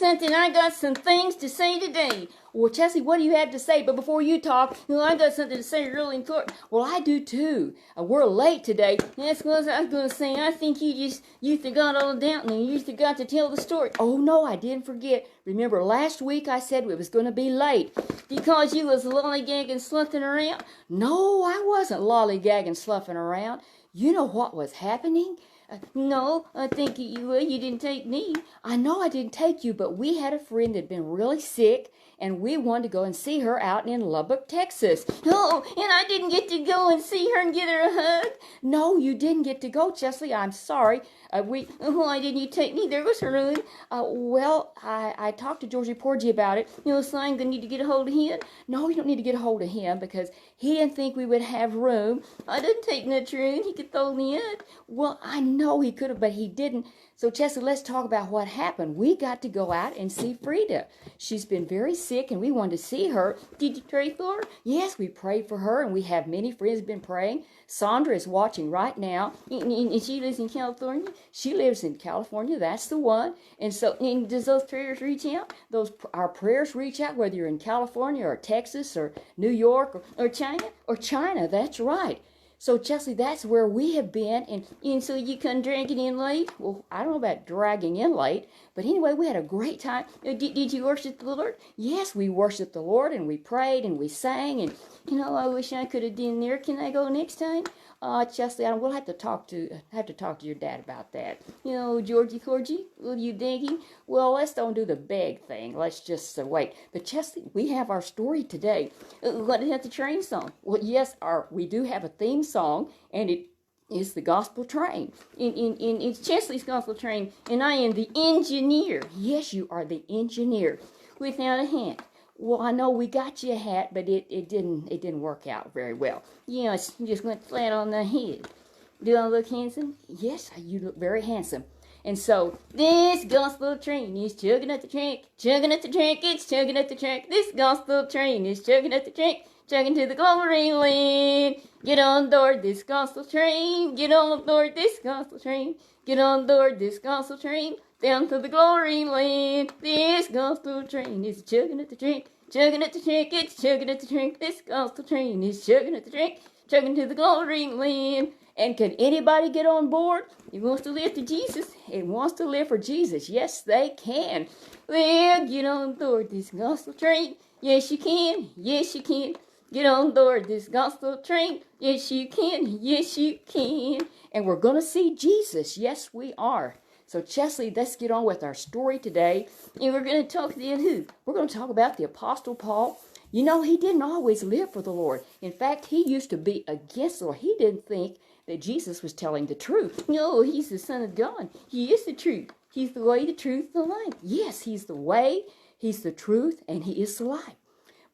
something. I got some things to say today. Well, Chesley, what do you have to say? But before you talk, I got something to say really important. Well, I do too. We're late today. That's what I was going to say. I think you forgot all down and you forgot to tell the story. Oh, no, I didn't forget. Remember, last week I said we was going to be late because you was lollygagging, sloughing around? No, I wasn't lollygagging, sloughing around. You know what was happening? No, I think you didn't take me. I know I didn't take you, but we had a friend that had been really sick, and we wanted to go and see her out in Lubbock, Texas. Oh, and I didn't get to go and see her and get her a hug. No, you didn't get to go, Chesley. I'm sorry. Why didn't you take me? There was her room. Well, I talked to Georgie Porgy about it. So I'm going to need to get a hold of him. No, you don't need to get a hold of him because he didn't think we would have room. I didn't take much room. He could throw me in. Well, I know he could have, but he didn't. So, Chesley, let's talk about what happened. We got to go out and see Frida. She's been very sick, and we wanted to see her. Did you pray for her? Yes, we prayed for her, and we have many friends been praying. Sandra is watching right now, and she lives in California. She lives in California. That's the one. And so, does those prayers reach out? Our prayers reach out, whether you're in California or Texas or New York or China? Or China, that's right. So, Chesley, that's where we have been, and so you come dragging in late? Well, I don't know about dragging in late, but anyway, we had a great time. Did you worship the Lord? Yes, we worshiped the Lord, and we prayed, and we sang, and, I wish I could have been there. Can I go next time? Chesley, we'll have to talk to your dad about that. Georgie Corgie, will you dig him? Well, let's don't do the beg thing. Let's just wait. But Chesley, we have our story today. What is the train song? Well, yes, we do have a theme song, and it is the gospel train. It's Chesley's gospel train, and I am the engineer. Yes, you are the engineer without a hand. Well, I know we got you a hat, but it didn't work out very well. It just went flat on the head. Do I look handsome? Yes, you look very handsome. And so, this gospel train is chugging at the track, chugging at the track, it's chugging at the track. This gospel train is chugging at the track, chugging to the glory land. Get on board this gospel train, get on board this gospel train, get on board this gospel train, down to the glory land. This gospel train is chugging at the track, chugging at the track, it's chugging at the track. This gospel train is chugging at the track, chugging to the glory land. And can anybody get on board? He wants to live for Jesus and wants to live for Jesus. Yes, they can. Well, get on board this gospel train. Yes, you can. Yes, you can. Get on board this gospel train. Yes, you can. Yes, you can. And we're going to see Jesus. Yes, we are. So, Chesley, let's get on with our story today. And we're going to talk about who? We're going to talk about the Apostle Paul. He didn't always live for the Lord. In fact, he used to be against the Lord. He didn't think that Jesus was telling the truth. No, he's the Son of God. He is the truth. He's the way, the truth, the life. Yes, he's the way, he's the truth, and he is the life.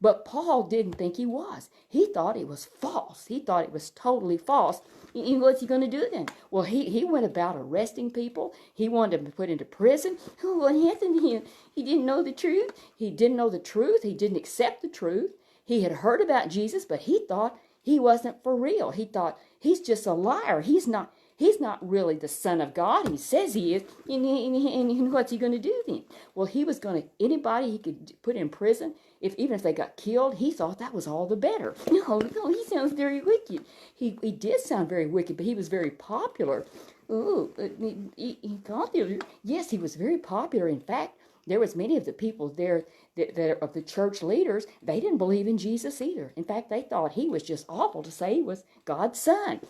But Paul didn't think he was. He thought it was false. He thought it was totally false. And what's he going to do then? Well, he went about arresting people. He wanted them to put into prison. Oh, what happened to him? He didn't know the truth. He didn't know the truth. He didn't accept the truth. He had heard about Jesus, but he thought he wasn't for real. He thought he's just a liar. He's not really the Son of God. He says he is. And what's he going to do then? Well, he was going to, anybody he could put in prison, even if they got killed, he thought that was all the better. No, he sounds very wicked. He did sound very wicked, but he was very popular. Oh, popular. Yes, he was very popular. In fact, there was many of the people there that of the church leaders, they didn't believe in Jesus either. In fact, they thought he was just awful to say he was God's son.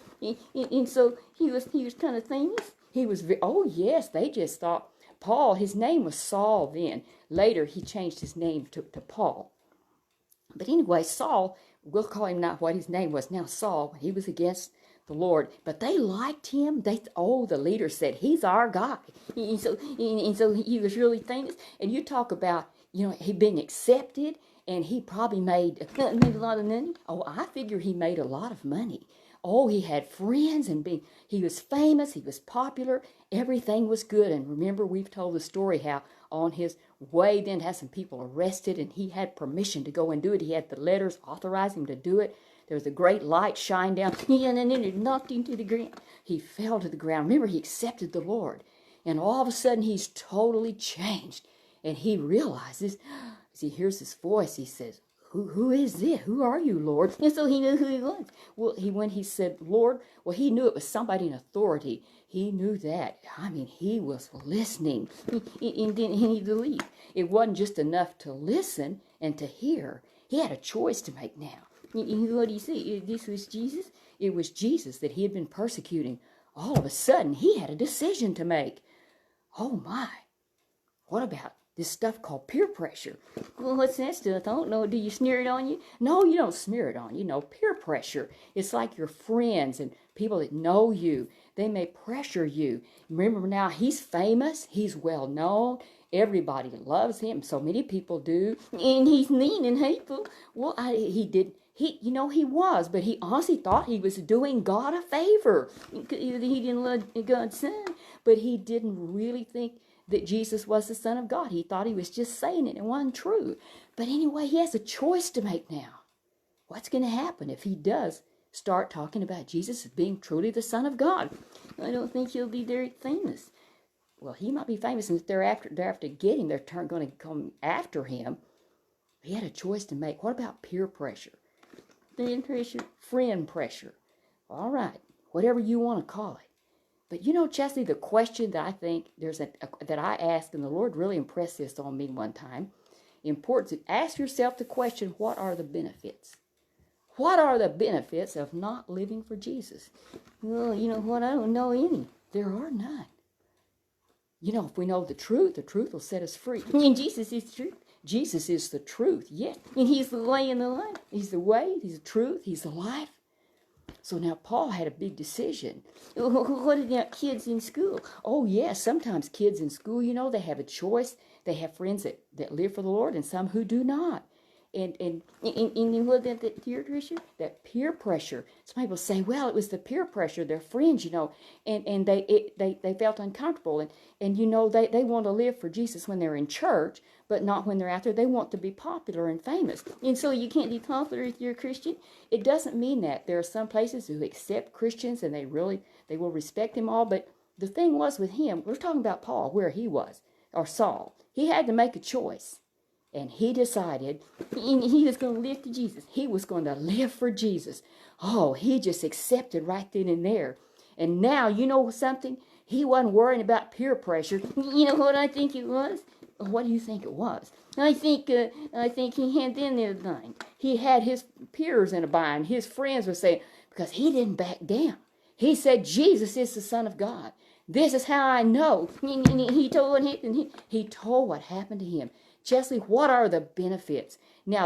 And so he was kind of famous. He was, oh yes, they just thought Paul, his name was Saul then. Later, he changed his name to Paul. But anyway, Saul, we'll call him not what his name was now, Saul. He was against the Lord, but they liked him. The leader said, he's our guy. And so he was really famous. And you talk about, he being accepted, and he probably made a lot of money. Oh, I figure he made a lot of money. Oh, he had friends, and he was famous, he was popular, everything was good. And remember, we've told the story how on his way then had some people arrested, and he had permission to go and do it. He had the letters authorizing him to do it. There was a great light shine down, and then it knocked him to the ground. He fell to the ground. Remember, he accepted the Lord. And all of a sudden, he's totally changed. And he realizes, as he hears this voice, he says, who is this? Who are you, Lord? And so he knew who he was. Well, when he said, Lord, well, he knew it was somebody in authority. He knew that. I mean, he was listening. And then he believed. It wasn't just enough to listen and to hear. He had a choice to make now. What do you see? This was Jesus. It was Jesus that he had been persecuting. All of a sudden, he had a decision to make. Oh, my. What about this stuff called peer pressure? Well, what's that stuff? I don't know. Do you smear it on you? No, you don't smear it on you. No, peer pressure. It's like your friends and people that know you. They may pressure you. Remember now, he's famous. He's well known. Everybody loves him. So many people do. And he's mean and hateful. Well, he was, but he honestly thought he was doing God a favor. He didn't love God's son, but he didn't really think that Jesus was the Son of God. He thought he was just saying it. It wasn't true. But anyway, he has a choice to make now. What's going to happen if he does start talking about Jesus as being truly the Son of God? I don't think he'll be very famous. Well, he might be famous, and if they're after getting, they're going to come after him. He had a choice to make. What about peer pressure? Friend pressure. All right, whatever you want to call it. But you know, Chesley, the question that I think that I asked, and the Lord really impressed this on me one time, important to ask yourself the question, what are the benefits? What are the benefits of not living for Jesus? Well, you know what? I don't know any. There are none. You know, if we know the truth will set us free. And Jesus is truth. Jesus is the truth, yes. And he's the way and the life. He's the way, he's the truth, he's the life. So now Paul had a big decision. What about kids in school? Oh, yes, sometimes kids in school, you know, they have a choice. They have friends that live for the Lord and some who do not. And what that peer pressure? That peer pressure. Some people say, well, it was the peer pressure. They're friends, you know, and they felt uncomfortable. And you know, they want to live for Jesus when they're in church, but not when they're out there. They want to be popular and famous. And so you can't be popular if you're a Christian. It doesn't mean that. There are some places who accept Christians and they will respect them all. But the thing was with him, we're talking about Paul, where he was, or Saul. He had to make a choice. And he decided he was going to live to Jesus. He was going to live for Jesus. Oh, he just accepted right then and there. And now, you know something? He wasn't worrying about peer pressure. You know what I think it was? What do you think it was? I think he had them in a bind. He had his peers in a bind. His friends were saying, because he didn't back down. He said, Jesus is the Son of God. This is how I know. And he told what happened to him. Chesley, what are the benefits? We've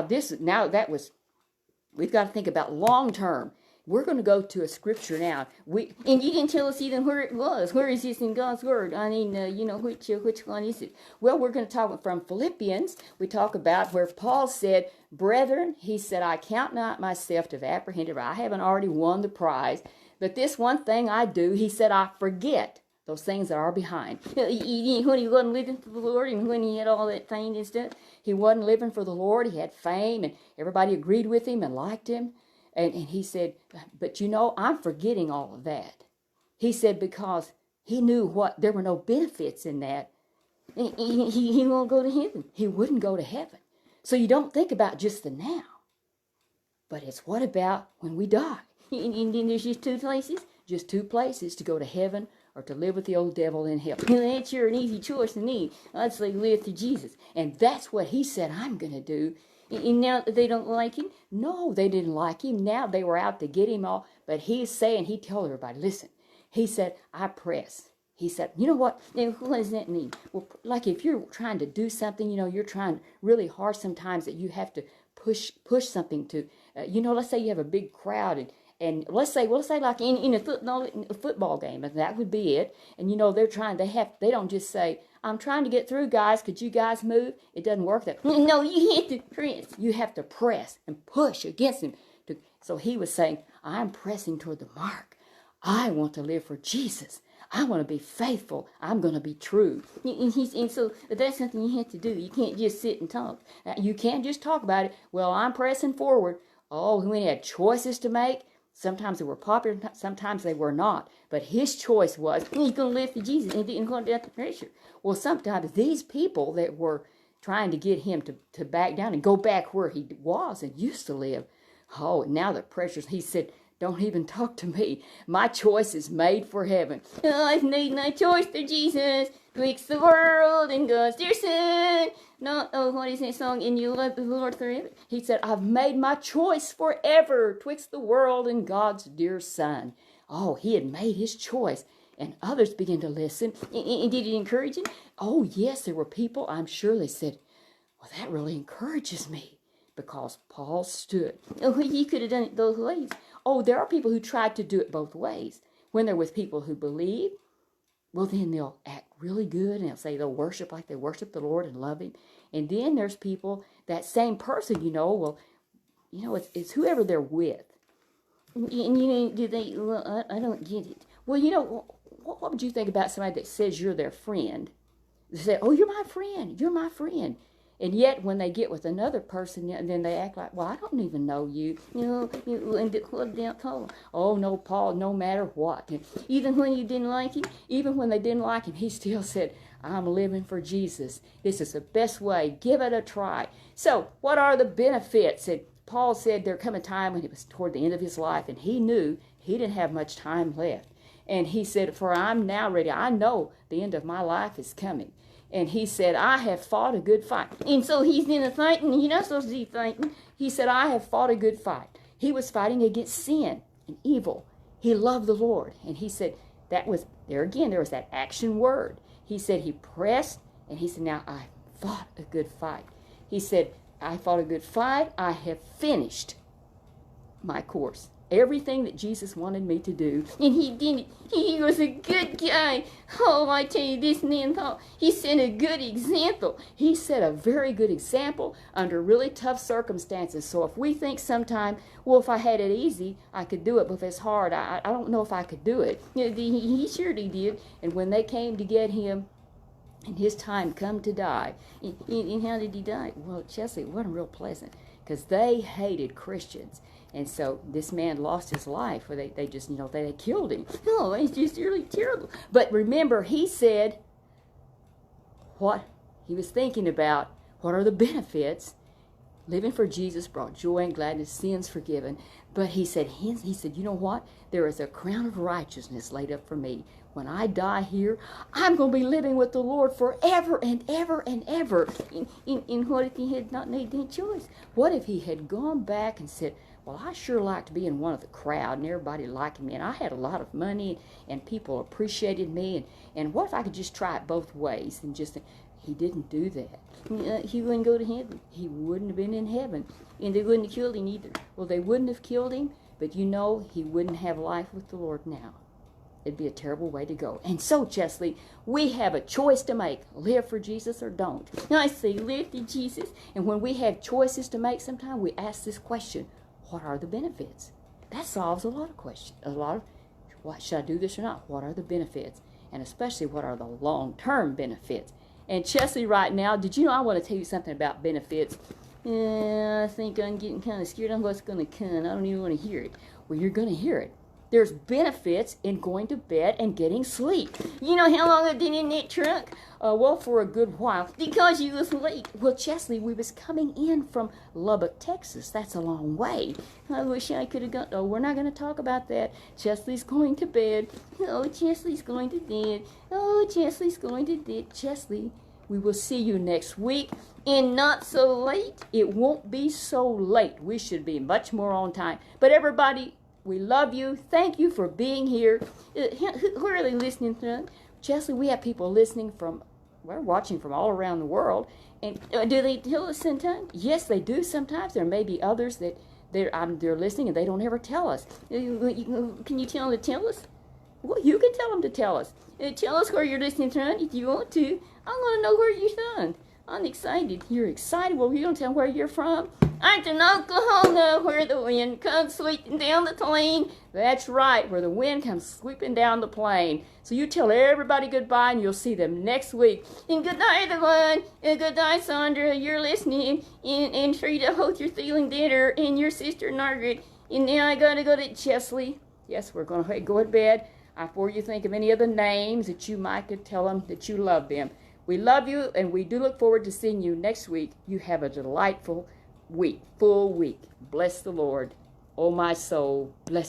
got to think about long term. We're going to go to a scripture now. And you didn't tell us even where it was. Where is this in God's Word? I mean, which one is it? Well, we're going to talk from Philippians. We talk about where Paul said, brethren, he said, I count not myself to have apprehended, I haven't already won the prize. But this one thing I do, he said, I forget those things that are behind. When he wasn't living for the Lord, and when he had all that fame and stuff, he wasn't living for the Lord. He had fame, and everybody agreed with him and liked him. And he said, but you know, I'm forgetting all of that. He said, because he knew there were no benefits in that. He won't go to heaven. He wouldn't go to heaven. So you don't think about just the now. But it's what about when we die? And then there's just two places to go to heaven or to live with the old devil in hell. That's sure an easy choice to me. I'd say live to Jesus. And that's what he said I'm going to do. And now they don't like him? No, they didn't like him. Now they were out to get him all. But he told everybody, listen, he said, I press. He said, you know what? Now, what does that mean? Well, like if you're trying to do something, you know, you're trying really hard sometimes that you have to push something to, let's say you have a big crowd and let's say like in a football game, and that would be it. And you know, they don't just say, I'm trying to get through, guys. Could you guys move? It doesn't work that. No, you have to press. You have to press and push against him. So he was saying, I'm pressing toward the mark. I want to live for Jesus. I want to be faithful. I'm going to be true. And so that's something you have to do. You can't just sit and talk. You can't just talk about it. Well, I'm pressing forward. Oh, when he had choices to make, Sometimes they were popular, sometimes they were not. But his choice was, he's going to live for Jesus and didn't go down the pressure. Well, sometimes these people that were trying to get him to back down and go back where he was and used to live, oh, now the pressures, he said, don't even talk to me. My choice is made for heaven. I've made my choice for Jesus, twixt the world and God's dear Son. No, oh, what is that song? And you love the Lord forever. He said, I've made my choice forever, twixt the world and God's dear Son. Oh, he had made his choice. And others began to listen. And did it encourage him? Oh, yes, there were people, I'm sure they said, well, that really encourages me. Because Paul stood. Oh, he could have done it both ways. Oh, there are people who tried to do it both ways. When they're with people who believe, well, then they'll act really good and they'll say they'll worship like they worship the Lord and love him. And then there's people, that same person, it's whoever they're with. And I don't get it. Well, what would you think about somebody that says you're their friend? They say, oh, you're my friend. And yet, when they get with another person, then they act like, well, I don't even know you. Oh, no, Paul, no matter what. And even when you didn't like him, even when they didn't like him, he still said, I'm living for Jesus. This is the best way. Give it a try. So, what are the benefits? And Paul said there come a time when it was toward the end of his life, and he knew he didn't have much time left. And he said, for I'm now ready. I know the end of my life is coming. And he said, I have fought a good fight. And so he's in a fight, and you're not supposed to be fighting. He said, I have fought a good fight. He was fighting against sin and evil. He loved the Lord. And he said, there was that action word. He said he pressed, and he said, now I fought a good fight. He said, I fought a good fight. I have finished my course. Everything that Jesus wanted me to do. And he did it. He was a good guy. Oh, I tell you, this man thought he set a good example. He set a very good example under really tough circumstances. So if we think sometime, well, if I had it easy, I could do it. But if it's hard, I don't know if I could do it. He surely did. And when they came to get him, and his time come to die. And how did he die? Well, Chesley, it wasn't real pleasant. Because they hated Christians. And so this man lost his life, or they just, they killed him. Oh, it's just really terrible. But remember, he said what he was thinking about. What are the benefits? Living for Jesus brought joy and gladness, sins forgiven. But he said, you know what? There is a crown of righteousness laid up for me. When I die here, I'm going to be living with the Lord forever and ever and ever. And what if he had not made that choice? What if he had gone back and said, well, I sure like to be in one of the crowd and everybody liking me, and I had a lot of money and people appreciated me, and what if I could just try it both ways? And he didn't do that. He wouldn't go to heaven. He wouldn't have been in heaven, and they wouldn't have killed him either. Well, they wouldn't have killed him, but he wouldn't have life with the Lord now. It'd be a terrible way to go. And so, Chesley, we have a choice to make. Live for Jesus or don't. And I say live for Jesus. And when we have choices to make, sometimes we ask this question, what are the benefits? That solves a lot of questions. What should I do this or not? What are the benefits? And especially, what are the long-term benefits? And Chesley, right now, did you know I want to tell you something about benefits? I think I'm getting kind of scared on what's going to come. I don't even want to hear it. Well, you're going to hear it. There's benefits in going to bed and getting sleep. You know how long I've been in that truck? Well, for a good while. Because you was late. Well, Chesley, we was coming in from Lubbock, Texas. That's a long way. I wish I could have gone. Oh, we're not going to talk about that. Chesley's going to bed. Oh, Chesley's going to bed. Oh, Chesley's going to bed. Chesley, we will see you next week. And not so late. It won't be so late. We should be much more on time. But everybody, we love you. Thank you for being here. Who are they listening to? Chesley, we have people listening we're watching from all around the world. And do they tell us sometimes? Yes, they do sometimes. There may be others that they're listening and they don't ever tell us. Can you tell them to tell us? Well, you can tell them to tell us. Tell us where you're listening from if you want to. I want to know where you're from. I'm excited. You're excited? Well, you don't tell where you're from. I'm in Oklahoma, where the wind comes sweeping down the plain. That's right, where the wind comes sweeping down the plain. So you tell everybody goodbye, and you'll see them next week. And good night, everyone. And good night, Sandra. You're listening. And Frida, I hope you're feeling better. And your sister, Margaret. And now I gotta go to Chesley. Yes, we're gonna go to bed. Before you think of any other names that you might could tell them that you love them. We love you, and we do look forward to seeing you next week. You have a delightful week, full week. Bless the Lord. Oh, my soul, bless